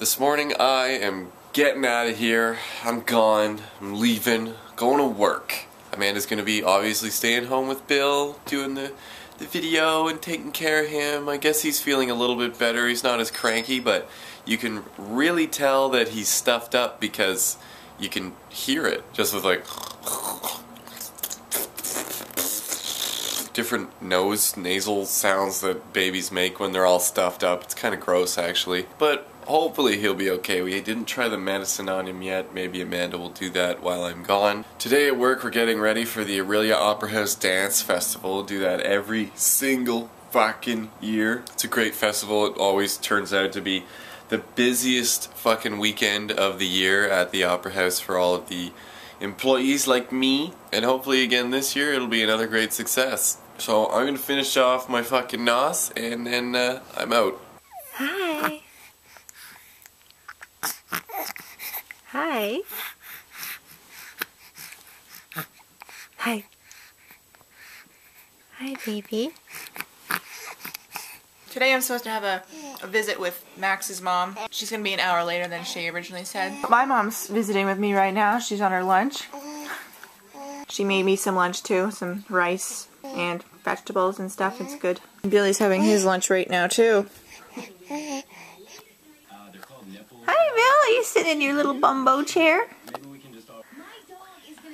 This morning I am getting out of here. I'm gone. I'm leaving. Going to work. Amanda's going to be obviously staying home with Bill, doing the video and taking care of him. I guess he's feeling a little bit better. He's not as cranky, but you can really tell that he's stuffed up because you can hear it just with like different nasal sounds that babies make when they're all stuffed up. It's kind of gross actually, but hopefully he'll be okay. We didn't try the medicine on him yet. Maybe Amanda will do that while I'm gone. Today at work we're getting ready for the Aurelia Opera House Dance Festival. We'll do that every single fucking year. It's a great festival. It always turns out to be the busiest fucking weekend of the year at the Opera House for all of the employees like me. And hopefully again this year it'll be another great success. So I'm gonna finish off my fucking nos and then I'm out. Hi. Hi. Hi. Hi, baby. Today I'm supposed to have a visit with Max's mom. She's going to be an hour later than she originally said. My mom's visiting with me right now. She's on her lunch. She made me some lunch too, some rice and vegetables and stuff. It's good. Billy's having his lunch right now too. Hi Bill, are you sitting in your little Bumbo chair?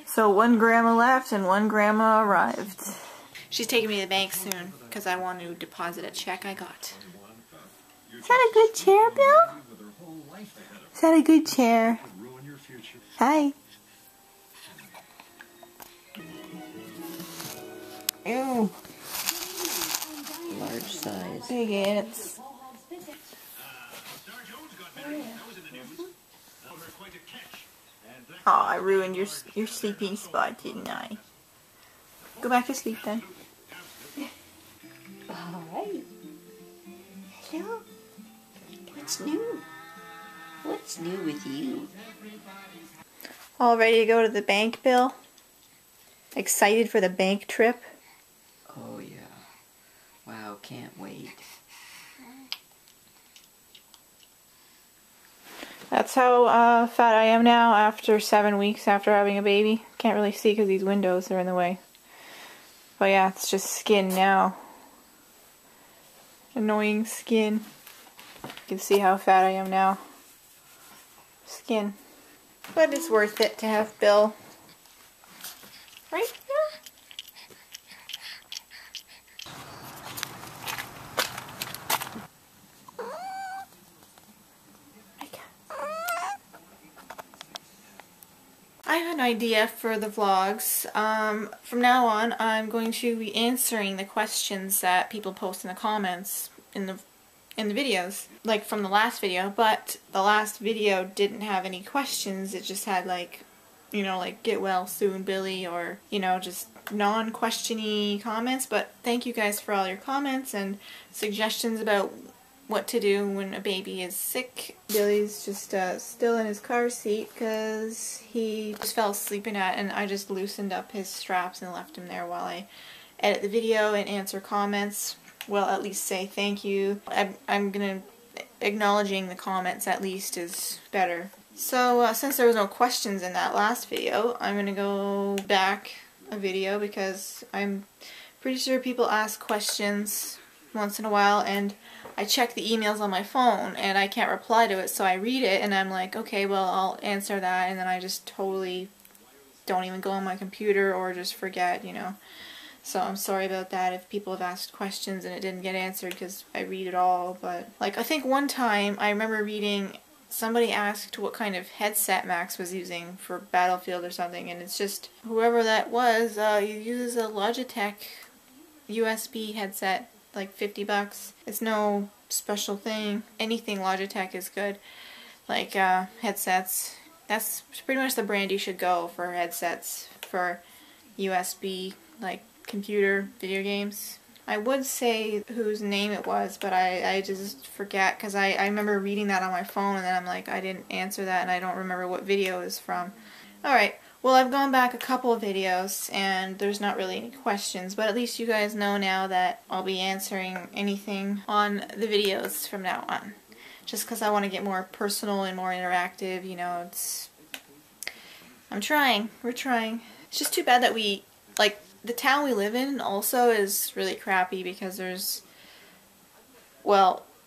So one grandma left and one grandma arrived. She's taking me to the bank soon because I want to deposit a check I got. Is that a good chair, Bill? Is that a good chair? Hi. Ew. Large size. Big ants. Oh, I ruined your sleeping spot, didn't I? Go back to sleep then. Alright. Hello. What's new? What's new with you? All ready to go to the bank, Bill? Excited for the bank trip? Oh yeah. Wow, can't wait. That's how fat I am now after 7 weeks after having a baby. Can't really see because these windows are in the way. But yeah, it's just skin now. Annoying skin. You can see how fat I am now. Skin. But it's worth it to have Bill. Right? I have an idea for the vlogs. From now on, I'm going to be answering the questions that people post in the comments in the videos, like from the last video. But the last video didn't have any questions. It just had like, you know, like get well soon, Billy, or you know, just non-questiony comments. But thank you guys for all your comments and suggestions about what to do when a baby is sick. Billy's just still in his car seat because he just fell asleep in it, and I just loosened up his straps and left him there while I edit the video and answer comments. Well, at least say thank you. I'm gonna acknowledging the comments at least is better. So since there was no questions in that last video, I'm gonna go back a video because I'm pretty sure people ask questions once in a while, and I check the emails on my phone and I can't reply to it, so I read it and I'm like, okay, well, I'll answer that, and then I just totally don't even go on my computer or just forget, you know. So I'm sorry about that if people have asked questions and it didn't get answered because I read it all. But like, I think one time I remember reading somebody asked what kind of headset Max was using for Battlefield or something, and it's just whoever that was, he uses a Logitech USB headset, like 50 bucks. It's no special thing. Anything Logitech is good. Like headsets. That's pretty much the brand you should go for headsets for USB, like computer, video games. I would say whose name it was, but I just forget because I remember reading that on my phone and then I'm like, I didn't answer that and I don't remember what video it was from. Alright. Well, I've gone back a couple of videos and there's not really any questions, but at least you guys know now that I'll be answering anything on the videos from now on. just because I want to get more personal and more interactive. You know, I'm trying. We're trying. It's just too bad that the town we live in also is really crappy because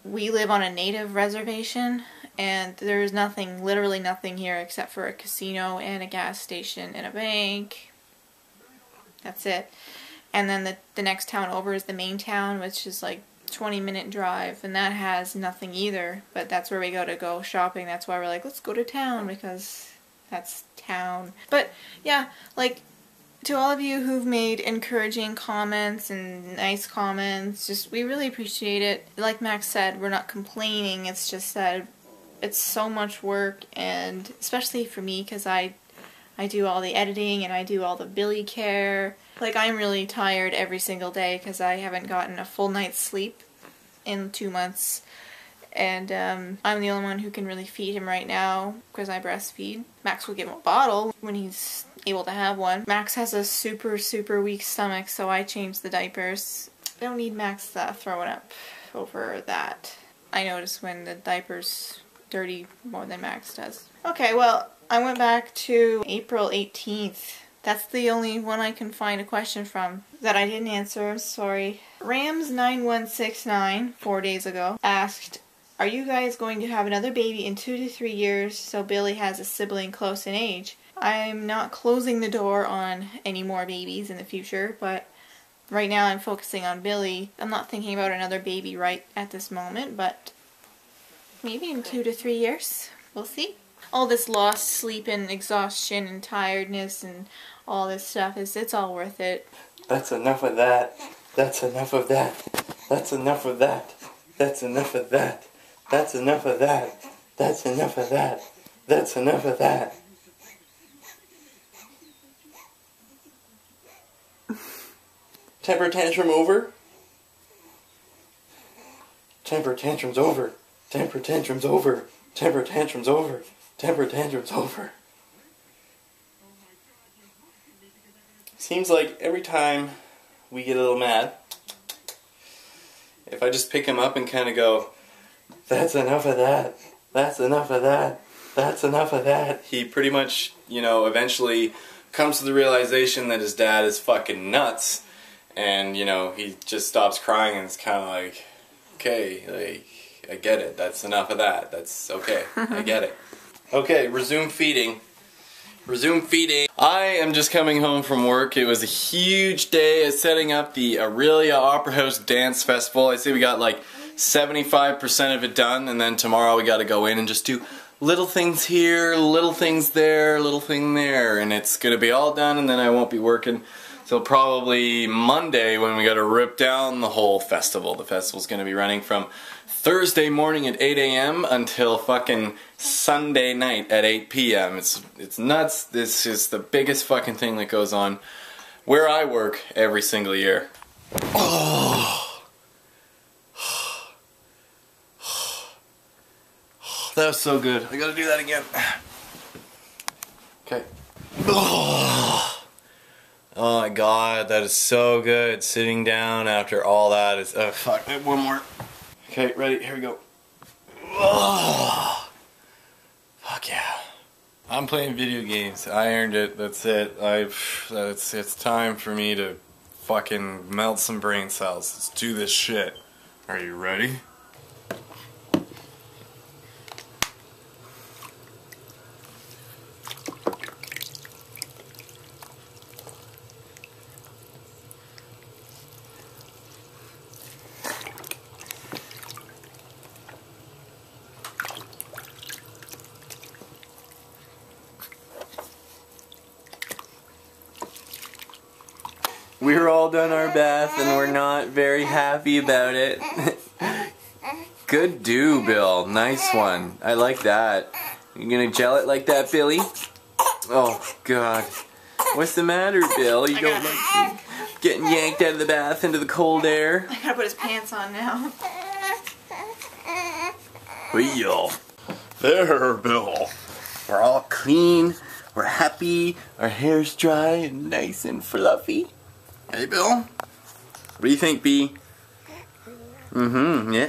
we live on a native reservation and there's nothing, literally nothing here except for a casino and a gas station and a bank. That's it. And then the next town over is the main town, which is like 20-minute drive, and that has nothing either, but that's where we go shopping. That's why we're like, let's go to town, because that's town. But yeah, like, to all of you who've made encouraging comments and nice comments, we really appreciate it. Like Max said, we're not complaining, it's just that it's so much work, and especially for me, because I do all the editing and I do all the Billy care. Like, I'm really tired every single day because I haven't gotten a full night's sleep in 2 months. And I'm the only one who can really feed him right now because I breastfeed. Max will give him a bottle when he's able to have one. Max has a super, super weak stomach, so I change the diapers. I don't need Max throwing up over that. I notice when the diaper's dirty more than Max does. Okay, well, I went back to April 18th. That's the only one I can find a question from that I didn't answer. I'm sorry. Rams9169, 4 days ago, asked, are you guys going to have another baby in 2 to 3 years so Billy has a sibling close in age? I'm not closing the door on any more babies in the future, but right now I'm focusing on Billy. I'm not thinking about another baby right at this moment, but maybe in 2 to 3 years. We'll see. All this lost sleep and exhaustion and tiredness and all this stuff, it's all worth it. That's enough of that. That's enough of that. That's enough of that. That's enough of that. That's enough of that. That's enough of that. That's enough of that. Temper tantrum over? Temper tantrum's over. Temper tantrum's over. Temper tantrum's over. Temper tantrum's over. Seems like every time we get a little mad, if I just pick him up and kind of go, that's enough of that. That's enough of that. That's enough of that. He pretty much, you know, eventually comes to the realization that his dad is fucking nuts. And, you know, he just stops crying and it's kind of like, okay, like, I get it. That's enough of that. That's okay. I get it. Okay, resume feeding. Resume feeding. I am just coming home from work. It was a huge day of setting up the Aurelia Opera House Dance Festival. I say we got like 75% of it done, and then tomorrow we got to go in and just do little things here, little things there, little thing there, and it's going to be all done, and then I won't be working till probably Monday when we got to rip down the whole festival. The festival's going to be running from Thursday morning at 8 a.m. until fucking Sunday night at 8 p.m. It's nuts. This is the biggest fucking thing that goes on where I work every single year. Oh. That was so good. I gotta do that again. Okay. Oh my god, that is so good. Sitting down after all that is... Oh fuck, I have one more. Okay, ready? Here we go. Oh, fuck yeah. I'm playing video games. I earned it. That's it. It's time for me to fucking melt some brain cells. Let's do this shit. Are you ready? We're all done our bath and we're not very happy about it. Good do, Bill. Nice one. I like that. You gonna gel it like that, Billy? Oh, God. What's the matter, Bill? You don't like getting yanked out of the bath into the cold air? I gotta put his pants on now. Bill. There, Bill. We're all clean. We're happy. Our hair's dry and nice and fluffy. Hey, Bill. What do you think, B? Mm-hmm. Yeah.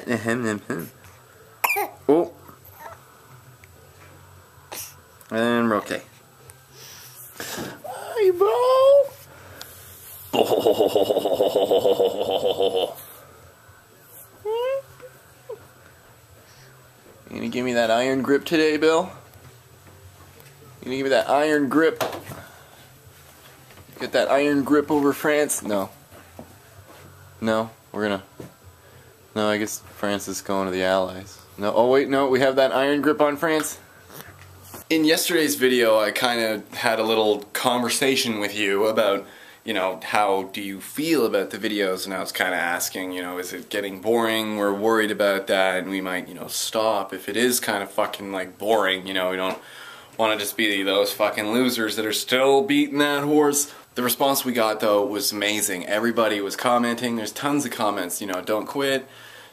Oh. And we're okay. Hi, bro. You gonna give me that iron grip today, Bill? You gonna give me that iron grip? Get that iron grip over France? No. No, we're gonna... No, I guess France is going to the Allies. No, oh wait, no, we have that iron grip on France? In yesterday's video, I kind of had a little conversation with you about, you know, how do you feel about the videos, and I was kind of asking, you know, is it getting boring? We're worried about that, and we might, you know, stop if it is kind of fucking, like, boring, you know, we don't want to just be those fucking losers that are still beating that horse. The response we got, though, was amazing. Everybody was commenting. There's tons of comments, you know, don't quit,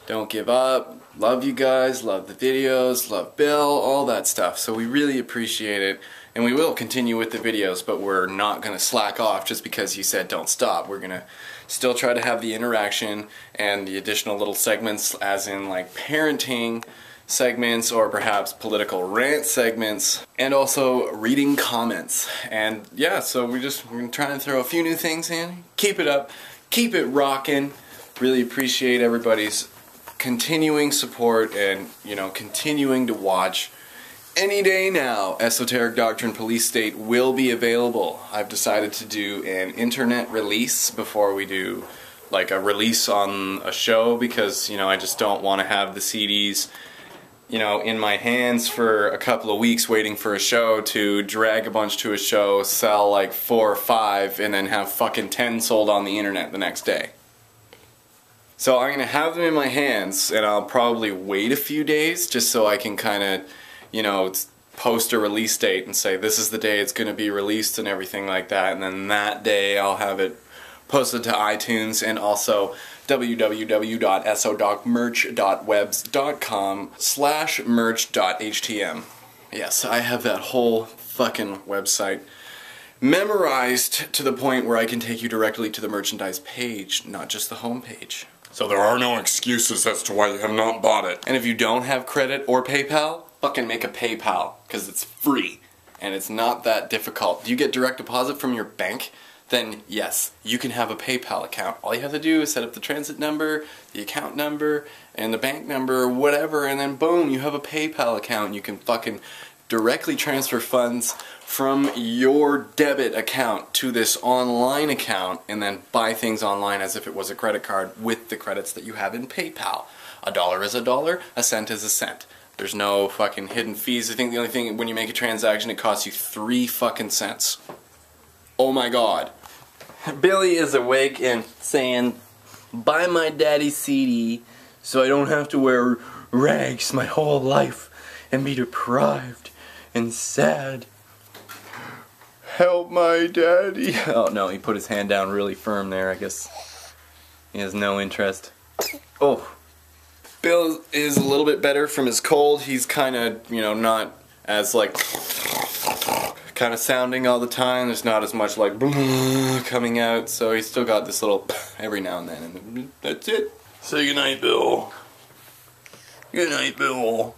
don't give up, love you guys, love the videos, love Bill, all that stuff. So we really appreciate it, and we will continue with the videos, but we're not going to slack off just because you said don't stop. We're going to still try to have the interaction and the additional little segments, as in like parenting segments or perhaps political rant segments, and also reading comments. And yeah, so we're trying to throw a few new things in. Keep it up, keep it rocking. Really appreciate everybody's continuing support and, you know, continuing to watch. Any day now, Esoteric Doctrine Police State will be available. I've decided to do an internet release before we do like a release on a show, because, you know, I just don't want to have the CDs, you know, in my hands for a couple of weeks waiting for a show to drag a bunch to a show, sell like 4 or 5, and then have fucking 10 sold on the internet the next day. So I'm going to have them in my hands, and I'll probably wait a few days just so I can kind of, you know, post a release date and say this is the day it's going to be released and everything like that, and then that day I'll have it posted to iTunes and also www.sodocmerch.webs.com/merch.htm. Yes, I have that whole fucking website memorized to the point where I can take you directly to the merchandise page, not just the home page. So there are no excuses as to why you have not bought it. And if you don't have credit or PayPal, fucking make a PayPal, because it's free and it's not that difficult. Do you get direct deposit from your bank? Then yes, you can have a PayPal account. All you have to do is set up the transit number, the account number, and the bank number, or whatever, and then boom, you have a PayPal account. You can fucking directly transfer funds from your debit account to this online account and then buy things online as if it was a credit card with the credits that you have in PayPal. $1 is $1, a cent is a cent. There's no fucking hidden fees. I think the only thing, when you make a transaction, it costs you 3 fucking cents. Oh my god. Billy is awake and saying, buy my daddy's CD so I don't have to wear rags my whole life and be deprived and sad. Help my daddy. Oh no, he put his hand down really firm there. I guess he has no interest. Oh. Bill is a little bit better from his cold. He's kind of, you know, not as like kind of sounding all the time. There's not as much like coming out, so he's still got this little every now and then, and that's it. Say goodnight, Bill. Good night, Bill.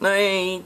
Night.